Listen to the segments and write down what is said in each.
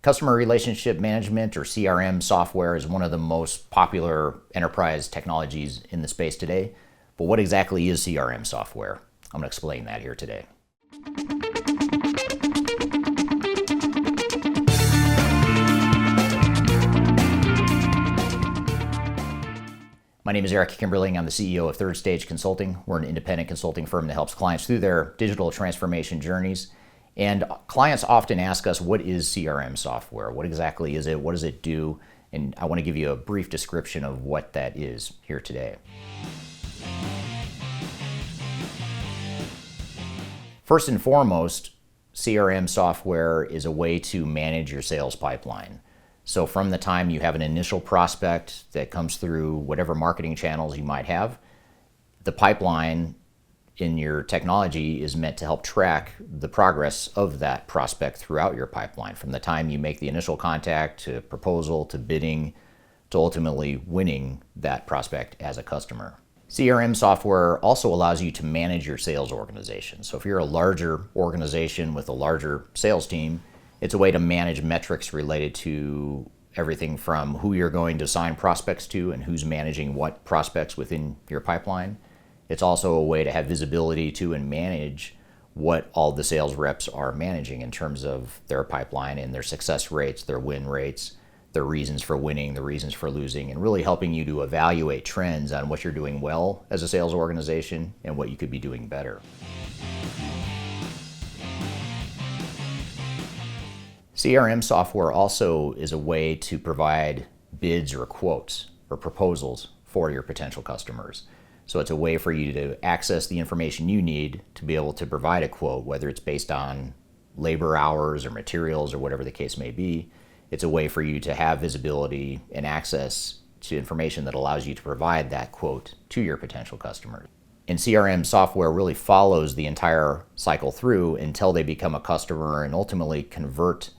Customer relationship management, or CRM software, is one of the most popular enterprise technologies in the space today. But what exactly is CRM software? I'm going to explain that here today. My name is Eric Kimberling. I'm the CEO of Third Stage Consulting. We're an independent consulting firm that helps clients through their digital transformation journeys. And clients often ask us, what is CRM software? What exactly is it? What does it do? And I want to give you a brief description of what that is here today. First and foremost, CRM software is a way to manage your sales pipeline. So from the time you have an initial prospect that comes through whatever marketing channels you might have, the pipeline in your technology is meant to help track the progress of that prospect throughout your pipeline, from the time you make the initial contact to proposal to bidding to ultimately winning that prospect as a customer. CRM software also allows you to manage your sales organization. So if you're a larger organization with a larger sales team, it's a way to manage metrics related to everything from who you're going to assign prospects to and who's managing what prospects within your pipeline. It's also a way to have visibility to and manage what all the sales reps are managing in terms of their pipeline and their success rates, their win rates, their reasons for winning, the reasons for losing, and really helping you to evaluate trends on what you're doing well as a sales organization and what you could be doing better. CRM software also is a way to provide bids or quotes or proposals for your potential customers. So it's a way for you to access the information you need to be able to provide a quote, whether it's based on labor hours or materials or whatever the case may be. It's a way for you to have visibility and access to information that allows you to provide that quote to your potential customers. And CRM software really follows the entire cycle through until they become a customer and ultimately convert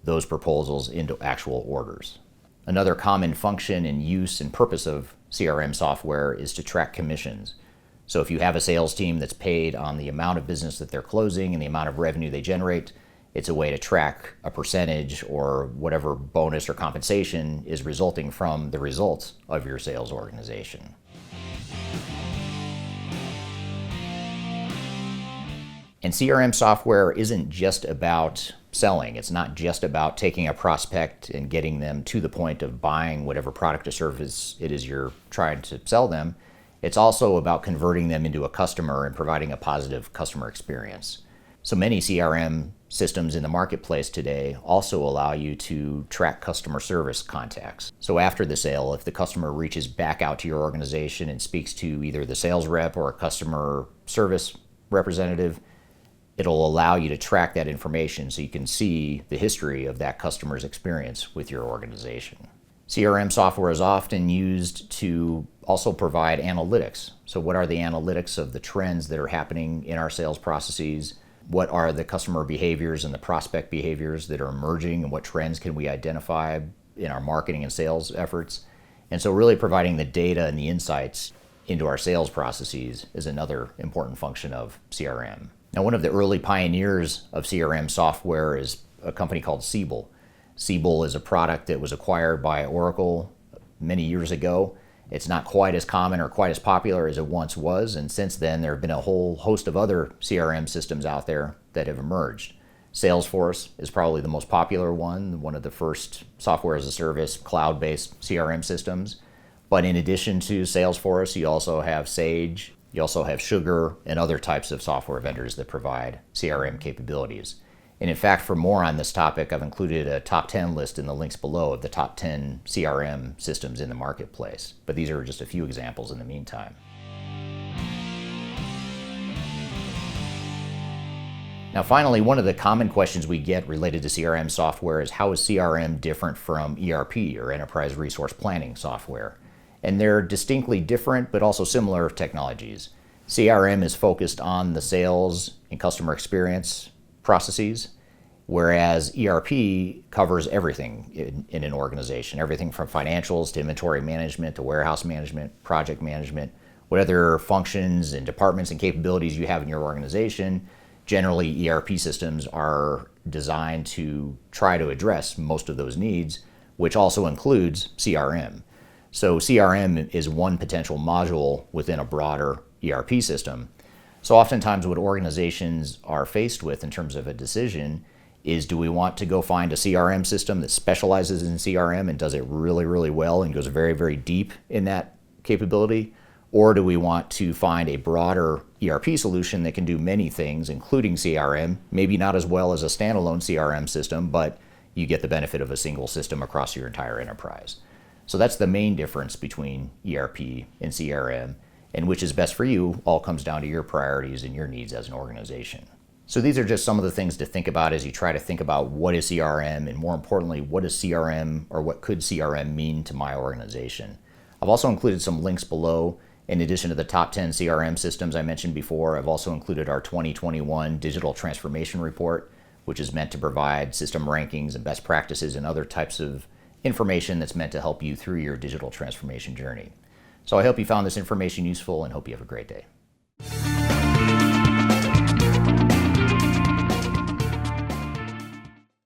those proposals into actual orders. Another common function and use and purpose of CRM software is to track commissions. So if you have a sales team that's paid on the amount of business that they're closing and the amount of revenue they generate, it's a way to track a percentage or whatever bonus or compensation is resulting from the results of your sales organization. And CRM software isn't just about selling. It's not just about taking a prospect and getting them to the point of buying whatever product or service it is you're trying to sell them. It's also about converting them into a customer and providing a positive customer experience. So many CRM systems in the marketplace today also allow you to track customer service contacts. So after the sale, if the customer reaches back out to your organization and speaks to either the sales rep or a customer service representative, it'll allow you to track that information so you can see the history of that customer's experience with your organization. CRM software is often used to also provide analytics. So what are the analytics of the trends that are happening in our sales processes? What are the customer behaviors and the prospect behaviors that are emerging, and what trends can we identify in our marketing and sales efforts? And so really providing the data and the insights into our sales processes is another important function of CRM. Now, one of the early pioneers of CRM software is a company called Siebel. Siebel is a product that was acquired by Oracle many years ago. It's not quite as common or quite as popular as it once was, and since then there have been a whole host of other CRM systems out there that have emerged. Salesforce is probably the most popular one of the first software as a service cloud-based CRM systems. But in addition to Salesforce, you also have Sage, you also have Sugar, and other types of software vendors that provide CRM capabilities. And in fact, for more on this topic, I've included a top 10 list in the links below of the top 10 CRM systems in the marketplace. But these are just a few examples in the meantime. Now finally, one of the common questions we get related to CRM software is, how is CRM different from ERP, or Enterprise Resource Planning software? And they're distinctly different, but also similar technologies. CRM is focused on the sales and customer experience processes, whereas ERP covers everything in an organization, everything from financials to inventory management to warehouse management, project management, what other functions and departments and capabilities you have in your organization. Generally, ERP systems are designed to try to address most of those needs, which also includes CRM. So CRM is one potential module within a broader ERP system. So oftentimes what organizations are faced with in terms of a decision is, do we want to go find a CRM system that specializes in CRM and does it really, really well and goes very, very deep in that capability? Or do we want to find a broader ERP solution that can do many things, including CRM, maybe not as well as a standalone CRM system, but you get the benefit of a single system across your entire enterprise. So that's the main difference between ERP and CRM, and which is best for you all comes down to your priorities and your needs as an organization. So these are just some of the things to think about as you try to think about what is CRM, and more importantly, what is CRM, or what could CRM mean to my organization. I've also included some links below. In addition to the top 10 CRM systems I mentioned before, I've also included our 2021 Digital Transformation Report, which is meant to provide system rankings and best practices and other types of information that's meant to help you through your digital transformation journey. So I hope you found this information useful and hope you have a great day.